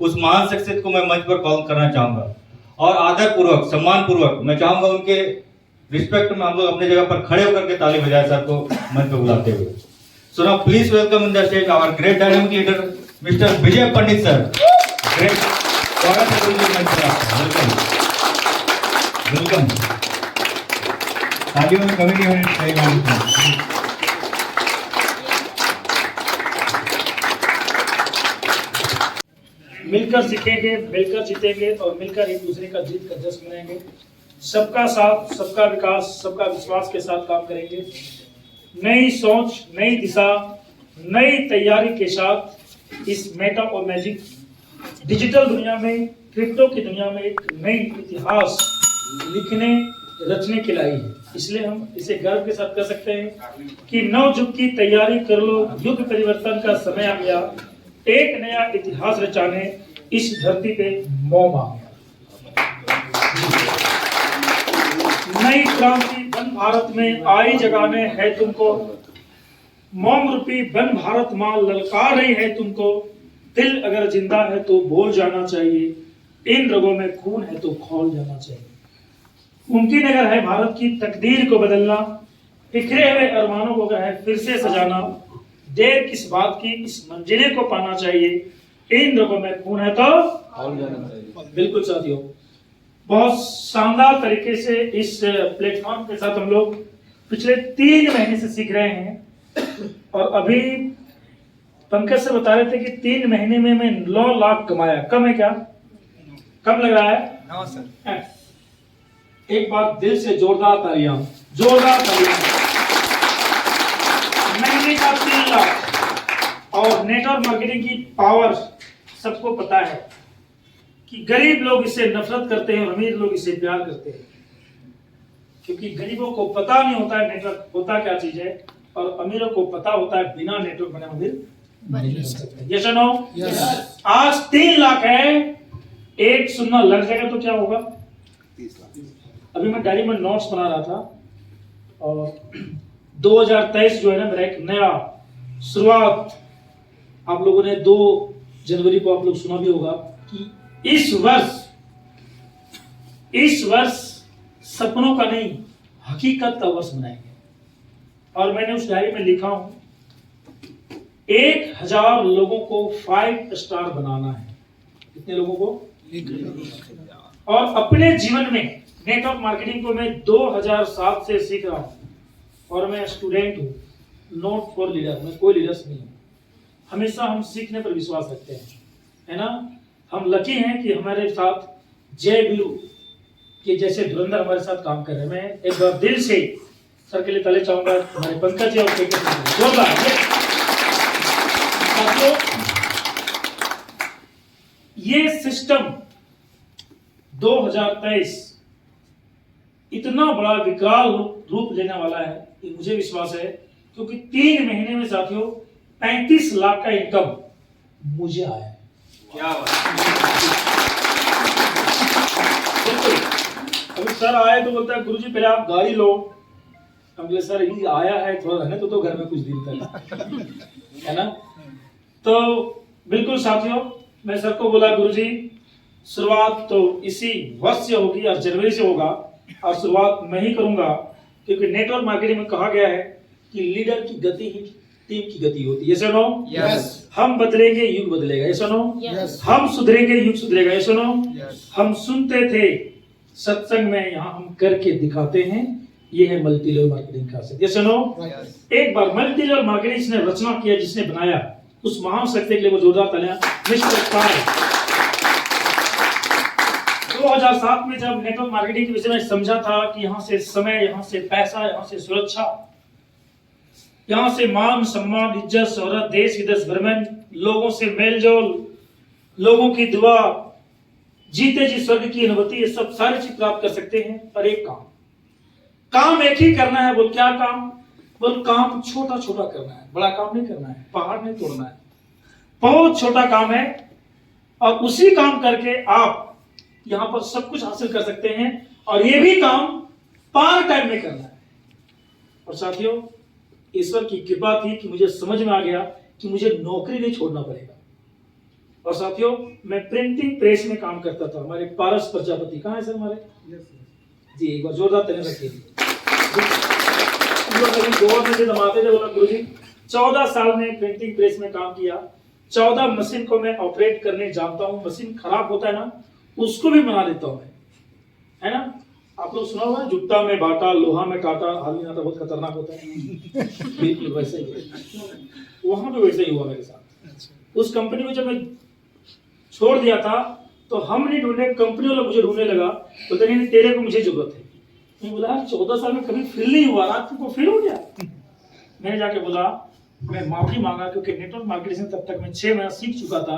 उस महान शख्सियत को मैं मंच पर कॉल करना चाहूंगा और आदर पूर्वक, सम्मान पूर्वक मैं चाहूंगा उनके रिस्पेक्ट में हम लोग अपनी जगह पर खड़े होकर के ताली बजाए सर को मंच पर बुलाते हुए। So now please welcome in the stage our great dynamic leader mister Vijay Pandit sir. Great स्वागत है गुरुजी मंच पर आपका। वेलकम। तालियों में कमी नहीं होनी चाहिए। मिलकर सीखेंगे, मिलकर जीतेंगे और मिलकर एक दूसरे का जीत का जश्न मनाएंगे। सबका साथ, सबका विकास, सबका विश्वास के साथ काम करेंगे। नई सोच, नई दिशा, नई तैयारी के साथ इस मेटा और मैजिक डिजिटल दुनिया में, क्रिप्टो की दुनिया में एक नई इतिहास लिखने, रचने के लाई है। इसलिए हम इसे गर्व के साथ कह सकते हैं कि नव युग की तैयारी कर लो, युग परिवर्तन का समय आ गया, एक नया इतिहास रचाने इस धरती पे मौम आ गया। नई क्रांति वन भारत में आई जगाने है तुमको, मौम रूपी वन भारत मां ललकार रही है तुमको। दिल अगर जिंदा है तो बोल जाना चाहिए, इन रगों में खून है तो खौल जाना चाहिए। मुमकिन अगर है भारत की तकदीर को बदलना, बिखरे हुए अरमानों को अगर है फिर से सजाना, देर किस बात की इस मंजिले को पाना चाहिए, इन रगों में खून है तो खौल जाना चाहिए। बिल्कुल साथियों, बहुत शानदार तरीके से इस प्लेटफॉर्म के साथ हम लोग पिछले 3 महीने से सीख रहे हैं और अभी पंकज से बता रहे थे कि 3 महीने में मैं 9 लाख कमाया। कम है क्या? कम लग रहा है? हाँ सर। एक बार दिल से जोरदार तालियां, जोरदार तालियां। महीने का 3 लाख और नेटवर्क मार्केटिंग की पावर सबको पता है कि गरीब लोग इसे नफरत करते हैं और अमीर लोग इसे प्यार करते हैं, क्योंकि गरीबों को पता नहीं होता है नेटवर्क होता क्या चीज है और अमीरों को पता होता है बिना नेटवर्क बने अमीर नहीं बन सकते। यस और नो? यस। आज 3 लाख है, एक सुनना लग जाएगा तो क्या होगा? 30 लाख। अभी मैं डायरी में नोट्स बना रहा था और 2023 जो है ना मेरा एक नया शुरुआत, आप लोगों ने 2 जनवरी को आप लोग सुना भी होगा कि इस वर्ष सपनों का नहीं हकीकत का वर्ष मनाएंगे। और मैंने उस डायरी में लिखा हूं 1000 लोगों को 5 स्टार बनाना है। कितने लोगों को? 1000। और अपने जीवन में नेटवर्क मार्केटिंग को मैं 2007 से सीख रहा हूं और मैं स्टूडेंट हूं, नॉट फॉर लीडर। मैं कोई लीडर्स नहीं हूं। हमेशा हम सीखने पर विश्वास रखते हैं, है ना? हम लकी हैं कि हमारे साथ जय वीरू के जैसे धुरंधर हमारे साथ काम कर रहे हैं। मैं एक बार दिल से सर के लिए ताली चाहूंगा हमारे पंकज जी और जोरदार। ये सिस्टम 2023 इतना बड़ा विकराल रूप लेने वाला है कि मुझे विश्वास है, क्योंकि 3 महीने में साथियों 35 लाख का इनकम मुझे आया है। क्या बात। अभी सर आए तो बोलता है गुरुजी पहले आप गाड़ी लो। हम बोले सर ये आया है थोड़ा रहने तो घर में कुछ दिन तक, है ना? तो बिल्कुल साथियों, मैं सर को बोला गुरुजी शुरुआत तो इसी वर्ष से होगी और जनवरी से होगा और शुरुआत मैं ही करूंगा, क्योंकि नेटवर्क मार्केटिंग में कहा गया है कि लीडर की गति ही टीम की गति होती है। यस और नो? यस। हम बदलेंगे युग बदलेगा। यस और नो? यस। हम सुधरेंगे युग सुधरेगा। यस और नो? यस। हम सुनते थे सत्संग में, यहाँ हम करके दिखाते हैं। ये है मल्टी लेवल मार्केटिंग का खासियत। यस और नो? यस। एक बार मल्टी लेवल मार्केटिंग जिसने रचना किया, जिसने बनाया, उस महान शख्स के लिए वो जोरदार तालियां मिस्टर पाल। 2007 में जब नेटवर्क मार्केटिंग के विषय में समझा था कि यहाँ से समय, यहाँ से पैसा, यहाँ से सुरक्षा, यहाँ से मान सम्मान, इज्जत, शोहरत, देश विदेश भर में लोगों से मेलजोल, लोगों की दुआ, जीते जी स्वर्ग की अनुभूति, ये सब सारी चीज प्राप्त कर सकते हैं। पर एक काम एक ही करना है। बोल क्या काम? बोल काम छोटा छोटा करना है, बड़ा काम नहीं करना है, पहाड़ नहीं तोड़ना है। बहुत छोटा काम है और उसी काम करके आप यहाँ पर सब कुछ हासिल कर सकते हैं। और ये भी काम पार्ट टाइम में करना है। और साथियों, ईश्वर की कृपा थी कि मुझे समझ में आ गया कि मुझे नौकरी नहीं छोड़ना पड़ेगा और साथियों मैं प्रिंटिंग प्रेस में काम करता था। हमारे पारस प्रजापति कहाँ है सर हमारे? जी एक बार जोरदार तालियां रखिए। गोवा में से दमाते थे, बोला गुरुजी 14 साल में प्रिंटिंग प्रेस में काम किया, 14 मशीन को मैं ऑपरेट करने जानता हूँ। मशीन खराब होता है ना, उसको भी बना लेता हूँ मैं, है ना। आप लोग सुना होगा जुट्टा में बाटा, लोहा में काटा, आदमी नाटा बहुत खतरनाक होता है। बिल्कुल वैसे ही वहां पे वैसे ही हुआ मेरे साथ। उस कंपनी को जब मैं छोड़ दिया था तो हम नहीं ढूंढे, कंपनी वाला मुझे ढूंढने लगा, बोलते नहीं तेरे को मुझे जरूरत है। मैं बोला 14 साल में कभी फील नहीं हुआ, रात को फील हो गया। मैंने जाके बोला, मैं माफी मांगा, क्योंकि नेटवर्क मार्केटिंग से तब तक मैं 6 महीना सीख चुका था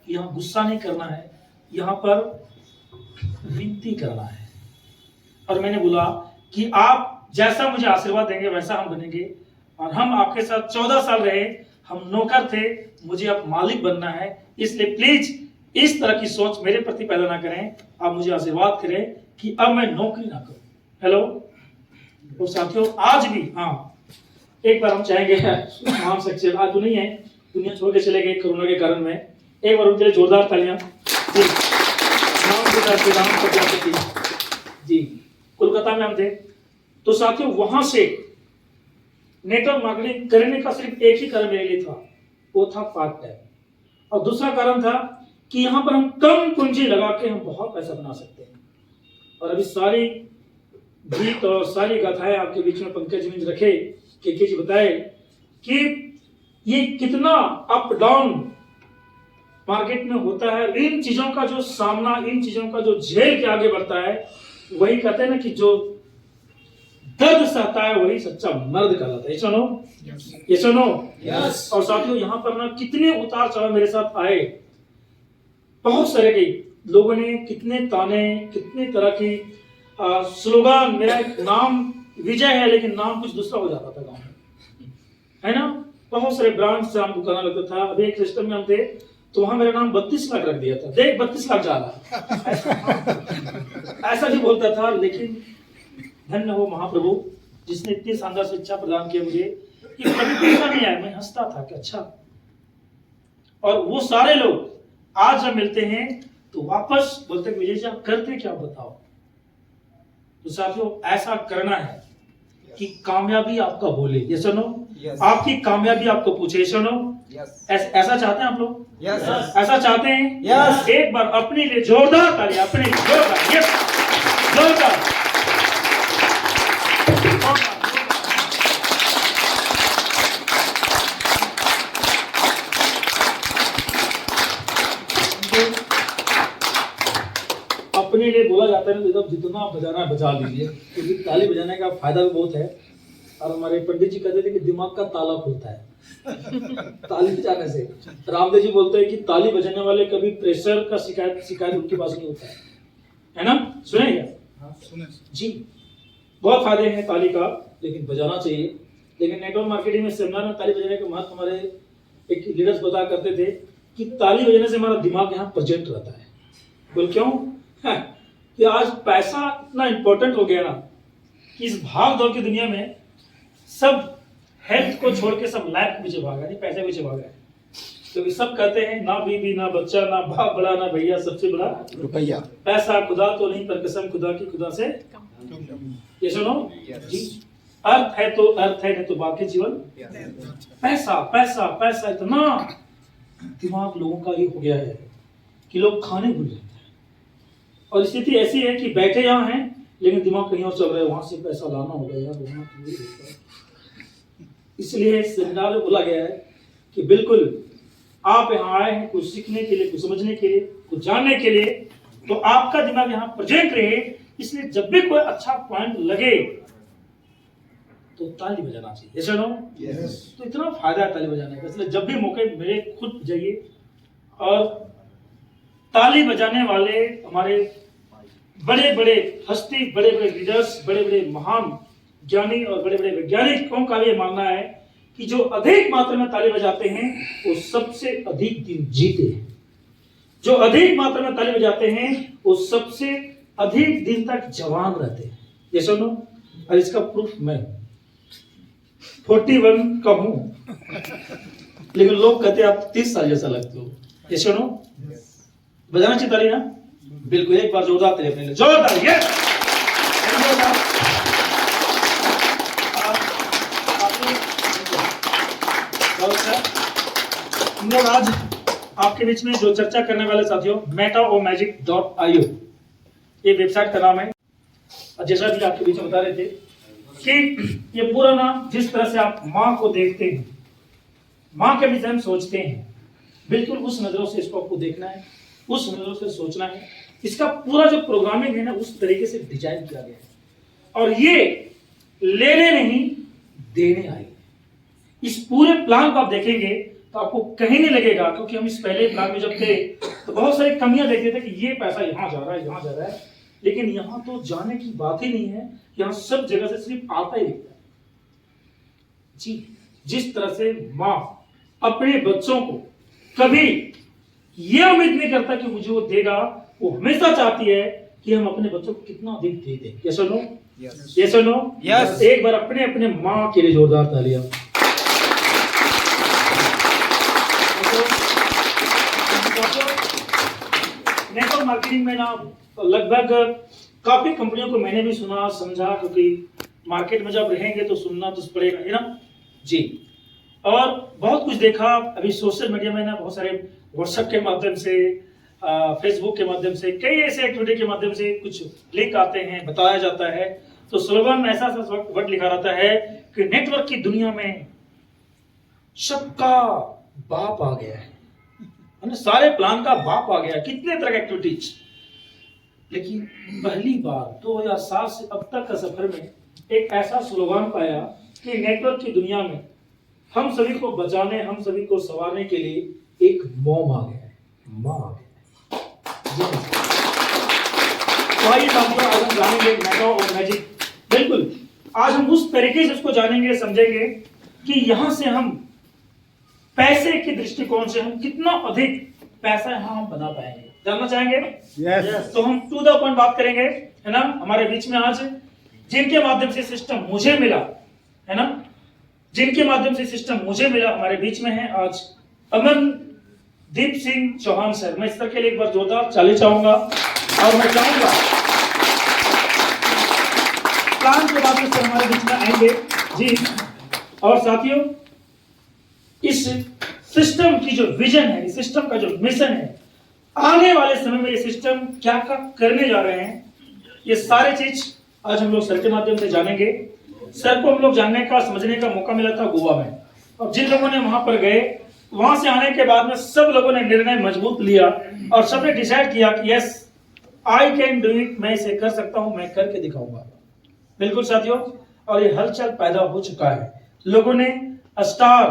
कि यहाँ गुस्सा नहीं करना है, यहाँ पर विनती करना है। और मैंने बोला कि आप जैसा मुझे आशीर्वाद देंगे वैसा हम बनेंगे, और हम आपके साथ 14 साल रहे, हम नौकर थे, मुझे अब मालिक बनना है। इसलिए प्लीज इस तरह की सोच मेरे प्रति पैदा ना करें, आप मुझे आशीर्वाद करें कि अब मैं नौकरी ना करूं। हेलो तो साथियों, आज भी हाँ एक बार हम चाहेंगे महान शख्सियत आज तो नहीं है, दुनिया छोड़ के चले गए कोरोना के कारण में, एक बार उनके लिए जोरदार तालियां जी। कोलकाता में हम थे, तो साथियों वहां से नेटवर्क मार्केटिंग करने का सिर्फ एक ही कारण मेरे लिए था, वो था पार्ट टाइम, और दूसरा कारण था कि यहाँ पर हम कम पूंजी लगा के हम बहुत पैसा बना सकते हैं। और अभी सारी गीत और सारी गाथाएं आपके बीच में पंकज मिंज रखे, के जी बताए कि ये कितना अप डाउन मार्केट में होता है। इन चीजों का जो सामना, इन चीजों का जो झेल के आगे बढ़ता है, वही कहते हैं ना कि जो दर्द सहता है वही सच्चा मर्द कहलाता है। ये सुनो, ये सुनो। और साथियों यहाँ पर ना कितने उतार चढ़ाव मेरे साथ आए, बहुत सारे के लोगों ने कितने ताने, कितने तरह की स्लोगान। मेरा एक नाम विजय है लेकिन नाम कुछ दूसरा हो जाता था गाँव में, है ना। बहुत सारे ब्रांड से हम दुकाना लगता था। अभी एक सिस्टम में हम थे तो वहां मेरा नाम 32 लाख रख दिया था, देख 32 लाख जा रहा है। ऐसा भी बोलता था, लेकिन धन्य हो महाप्रभु जिसने इतनी शानदार शिक्षा प्रदान किया मुझे कि कभी गुस्सा नहीं आया, मैं हंसता था कि अच्छा। और वो सारे लोग आज जब मिलते हैं तो वापस बोलते विजय जी आप करते क्या बताओ। तो साथियों ऐसा करना है कि कामयाबी आपका बोले, ये सुनो, आपकी कामयाबी आपको पूछे, सुनो। ऐसा चाहते हैं आप लोग? ऐसा चाहते हैं? एक बार अपने लिए जोरदार ताली, अपने लिए जोरदार, जोरदार। अपने लिए बोला जाता है तो जितना बजाना बजा लीजिए, क्योंकि ताली बजाने का फायदा भी बहुत है। और हमारे पंडित जी कहते थे कि दिमाग का ताला खुलता है ताली बजाने से। रामदेव जी बोलते हैं कि ताली बजाने वाले कभी प्रेशर का शिकायत उनके पास नहीं होता है ना। सुने क्या? हाँ, सुने जी। बहुत फायदे हैं ताली का, लेकिन बजाना चाहिए। लेकिन नेटवर्क मार्केटिंग में सेमिनार में ताली बजाने का महत्व हमारे एक लीडर्स बताया करते थे कि ताली बजाने से हमारा दिमाग यहाँ प्रेजेंट रहता है। बोल क्यों? कि आज पैसा इतना इंपॉर्टेंट हो गया ना कि इस भाग दौड़ की दुनिया में सब हेल्थ को छोड़ के सब लाइफ के पीछे भागा, नहीं पैसे पीछे भागा है। क्योंकि सब कहते हैं ना बीबी ना बच्चा ना बाप बड़ा ना भैया, सबसे बड़ा रुपया। पैसा खुदा तो नहीं पर कसम खुदा की, खुदा से ये सुनो जी। अर्थ है तो अर्थ है, नहीं तो बाकी जीवन पैसा पैसा पैसा। इतना दिमाग लोगों का ये हो गया है कि लोग खाने भूल जाते हैं। और स्थिति ऐसी है कि बैठे यहाँ हैं लेकिन दिमाग कहीं और चल रहा है, वहां से पैसा लाना होगा यार। इसलिए सेमिनार में बोला गया है कि बिल्कुल आप यहाँ आए हैं कुछ सीखने के लिए, कुछ समझने के लिए, कुछ जानने के लिए, तो आपका दिमाग यहाँ प्रेजेंट रहे। इसलिए जब भी कोई अच्छा पॉइंट लगे तो ताली बजाना चाहिए। ऐसा नो? तो इतना फायदा है ताली बजाने का। इसलिए जब भी मौके मिले खुद बजाइए। और ताली बजाने वाले हमारे बड़े बड़े हस्ती, बड़े बड़े लीडर्स, बड़े बड़े महान ज्ञानी और बड़े बड़े वैज्ञानिकों का ये मानना है कि जो अधिक मात्रा में ताली बजाते हैं वो सबसे अधिक दिन जीते हैं। जो अधिक मात्रा में ताली बजाते हैं वो सबसे अधिक दिन तक जवान रहते हैं। ये सुनो, और इसका प्रूफ मैं 41 का हूं, लेकिन लोग कहते हैं आप 30 साल जैसा लगते हो। ये सुनो, बजाना चाहिए ताली ना? बिल्कुल, एक बार जोरदार ताली अपने लिए, जोरदार, ये हम लोग आज आपके बीच में जो चर्चा करने वाले साथियों, metaomagic.io ये वेबसाइट का नाम है। और जैसा भी आपके बीच में बता रहे थे कि ये पूरा नाम, जिस तरह से आप माँ को देखते हैं, माँ के विषय में सोचते हैं, बिल्कुल उस नजरों से इसको आपको देखना है, उस नजरों से सोचना है। इसका पूरा जो प्रोग्रामिंग है ना, उस तरीके से डिजाइन किया गया है। और ये लेने नहीं देने आई। इस पूरे प्लान को आप देखेंगे तो आपको कहीं नहीं लगेगा, क्योंकि हम इस पहले प्लान में जब थे तो बहुत सारी कमियां देखते थे कि ये पैसा यहाँ जा रहा है, यहाँ जा रहा है, लेकिन यहाँ तो जाने की बात ही नहीं है। यहाँ सब जगह से सिर्फ आता ही दिखता है जी। जिस तरह से माँ अपने बच्चों को कभी ये उम्मीद नहीं करता कि मुझे वो देगा, वो हमेशा चाहती है कि हम अपने बच्चों को कितना अधिक दे दें। ये सुनो, ये सुनो, Yes. एक बार अपने अपने माँ के लिए जोरदार तालियां। नेटवर्क मार्केटिंग में ना लगभग काफी कंपनियों को मैंने भी सुना समझा, क्योंकि मार्केट में जब रहेंगे तो सुनना तो पड़ेगा, है ना जी। और बहुत कुछ देखा अभी सोशल मीडिया में ना, बहुत सारे व्हाट्सएप के माध्यम से, फेसबुक के माध्यम से, कई ऐसे एक्टिविटी के माध्यम से कुछ लिंक आते हैं, बताया जाता है। तो स्लोगन में ऐसा वर्ड लिखा रहता है कि नेटवर्क की दुनिया में सबका बाप आ गया है, सारे प्लान का बाप आ गया, कितने तरह के एक्टिविटीज। लेकिन पहली बार 2007 से अब तक का सफर में एक ऐसा स्लोगन पाया कि नेटवर्क की दुनिया में हम सभी को बचाने, हम सभी को संवारने के लिए एक मॉम आ गया है, माँ आ गया है। तो आइए साथियों, आज हम जानेंगे मेटा और मैजिक। बिल्कुल, आज हम उस तरीके से उसको जानेंगे, समझेंगे कि यहां से हम पैसे के दृष्टिकोण से हम कितना अधिक पैसा यहां हम बना पाएंगे। जानना चाहेंगे? Yes. तो हम टू द पॉइंट बात करेंगे, है ना। हमारे बीच में आज जिनके माध्यम से सिस्टम मुझे मिला, है ना, जिनके माध्यम से सिस्टम मुझे मिला, हमारे बीच में है आज अमनदीप सिंह चौहान सर। मैं इस तरह के लिए एक बार जोरदार ताली चाहूंगा। और मैं चाहूंगा प्लान के बाद सर हमारे बीच में आएंगे जी। और साथियों, इस सिस्टम की जो विजन है, इस सिस्टम का जो मिशन है, आने वाले समय में ये सिस्टम क्या क्या करने जा रहे हैं, ये सारे चीज आज हम लोग सर के माध्यम से जानेंगे। सर को हम लोग जानने का, समझने का मौका मिला था गोवा में, और जिन लोगों ने वहां पर गए, वहां से आने के बाद में सब लोगों ने निर्णय मजबूत लिया और सबने डिसाइड किया कि yes I can do it, मैं इसे कर सकता हूं, मैं करके दिखाऊंगा। बिल्कुल साथियों, और ये हलचल पैदा हो चुका है। लोगों ने स्टार,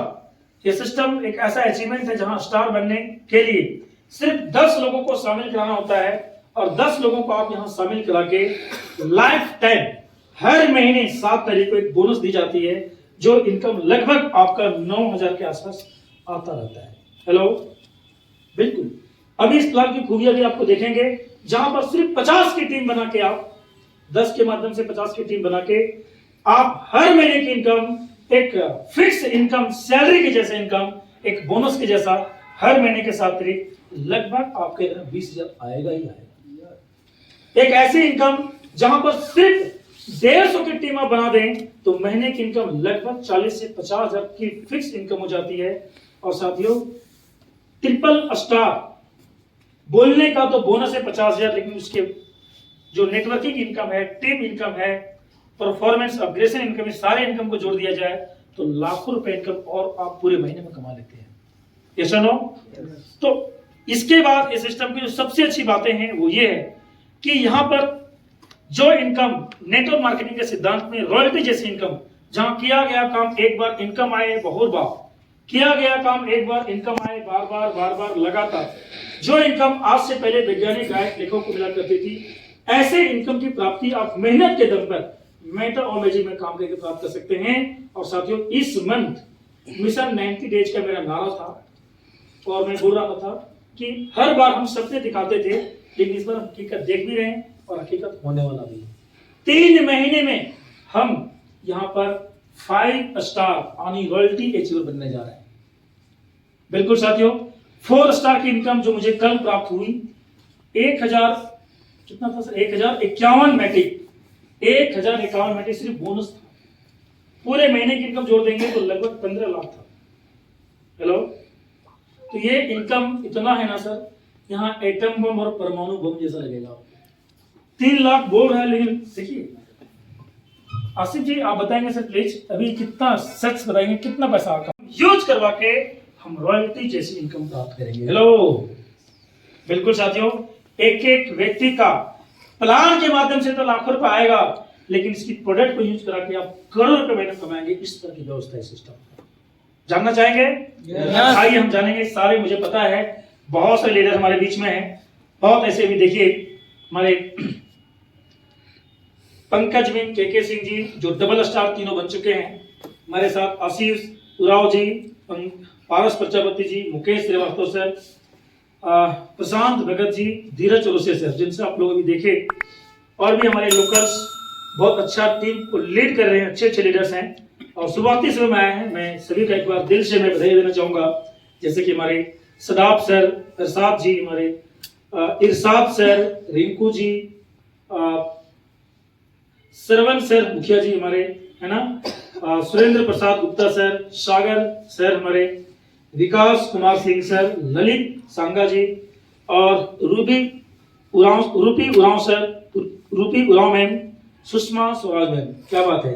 ये सिस्टम एक ऐसा अचीवमेंट है जहां स्टार बनने के लिए सिर्फ 10 लोगों को शामिल कराना होता है, और 10 लोगों को आप यहां शामिल करा के लाइफ टाइम हर महीने 7 तारीख को एक बोनस दी जाती है, जो इनकम लगभग आपका 9,000 के आसपास आता रहता है। हेलो, बिल्कुल। अभी इस प्लान की खूबियां भी आपको देखेंगे, जहां पर सिर्फ 50 की टीम बना के, आप 10 के माध्यम से 50 की टीम बना के आप हर महीने की इनकम, एक फिक्स इनकम, सैलरी के जैसे इनकम, एक बोनस के जैसा हर महीने के 7 तारीख लगभग आपके 20,000 आएगा ही आएगा। एक ऐसी इनकम जहां पर सिर्फ 150 की टीम आप बना दें तो महीने की इनकम लगभग 40 से 50,000 की फिक्स इनकम हो जाती है। और साथियों, ट्रिपल स्टार बोलने का तो बोनस है 50,000, लेकिन उसके जो नेटवर्किंग इनकम है, टीम इनकम है, परफॉर्मेंस अपग्रेडेशन इनकम, सारे इनकम को जोड़ दिया जाए तो लाखों रुपए इनकम और आप पूरे महीने में कमा लेते हैं। यस और नो? तो इसके बाद इस सिस्टम की जो सबसे अच्छी बातें हैं वो ये है कि यहां पर जो इनकम नेटवर्क मार्केटिंग के सिद्धांत में रॉयल्टी जैसी इनकम, जहां किया गया काम एक बार इनकम आए बहुत बार, किया गया काम एक बार इनकम आए बार बार लगातार, जो इनकम आज से पहले वैज्ञानिक गायक लेखकों को मिला करती थी, ऐसे इनकम की प्राप्ति आप मेहनत के दम पर मेटा और मैजिक में काम करके प्राप्त कर सकते हैं। और साथियों, इस मंथ मिशन 90 डेज का मेरा नारा था, और मैं बोल रहा था कि हर बार हम सपने दिखाते थे, लेकिन इस बार हम हकीकत देख भी रहे हैं और हकीकत होने वाला भी है। 3 महीने में हम यहाँ पर 5 स्टार यानी रॉयल्टी अचीवर बनने जा रहे हैं। बिल्कुल साथियों, 4 स्टार की इनकम जो मुझे कल प्राप्त हुई 1000 कितना था सर 1051 मैट्रिक 1051 मैट्रिक सिर्फ बोनस था। पूरे महीने की इनकम जोड़ देंगे तो लगभग 15 लाख था। हेलो, तो ये इनकम इतना है ना सर, यहाँ एटम बम और परमाणु बम जैसा लगेगा। 3 लाख बोल रहा है, लेकिन देखिए आसिफ जी आप बताएंगे सर प्लीज, अभी कितना सच बताएंगे कितना पैसा आपका यूज करवा के हम रॉयल्टी जैसी इनकम प्राप्त करेंगे। हेलो, बिल्कुल साथियों, एक एक व्यक्ति का प्लान के माध्यम से तो लाखों रुपए आएगा, लेकिन इसकी प्रोडक्ट को यूज करा के आप करोड़ रुपए महीने कमाएंगे। इस तरह की व्यवस्था है सिस्टम। जानना चाहेंगे? आइए हम जानेंगे। सारे मुझे पता है बहुत सारे लीडर हमारे बीच में हैं, बहुत ऐसे भी देखिए हमारे पंकज बिन के सिंह जी जो डबल स्टार तीनों बन चुके हैं, हमारे साथ आशीष उराव जी, पारस प्रजापति जी, मुकेश श्रीवास्तव सर, प्रशांत भगत जी, धीरज चौरसिया सर, जिनसे आप लोग अभी देखे, और भी हमारे लोकल्स बहुत अच्छा टीम को लीड कर रहे हैं, अच्छे अच्छे लीडर्स हैं और शुरुआती समय में आए हैं। मैं सभी का एक बार दिल से मैं बधाई देना चाहूंगा, जैसे कि हमारे सदाब सर, अरसाद जी, हमारे इरशाद सर, रिंकू जी, श्रवण सर मुखिया जी हमारे, है ना, सुरेंद्र प्रसाद गुप्ता सर, सागर सर हमारे, विकास कुमार सिंह सर, ललित सांगा जी और रूपी उरांव सर, रूपी उरांव मैम, सुषमा स्वराज मैम। क्या बात है,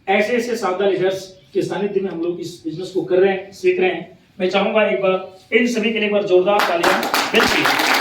ऐसे ऐसे शानदार लीडर्स के सानिध्य में हम लोग इस बिजनेस को कर रहे हैं, सीख रहे हैं। मैं चाहूंगा एक बार इन सभी के लिए एक बार जोरदार तालियां।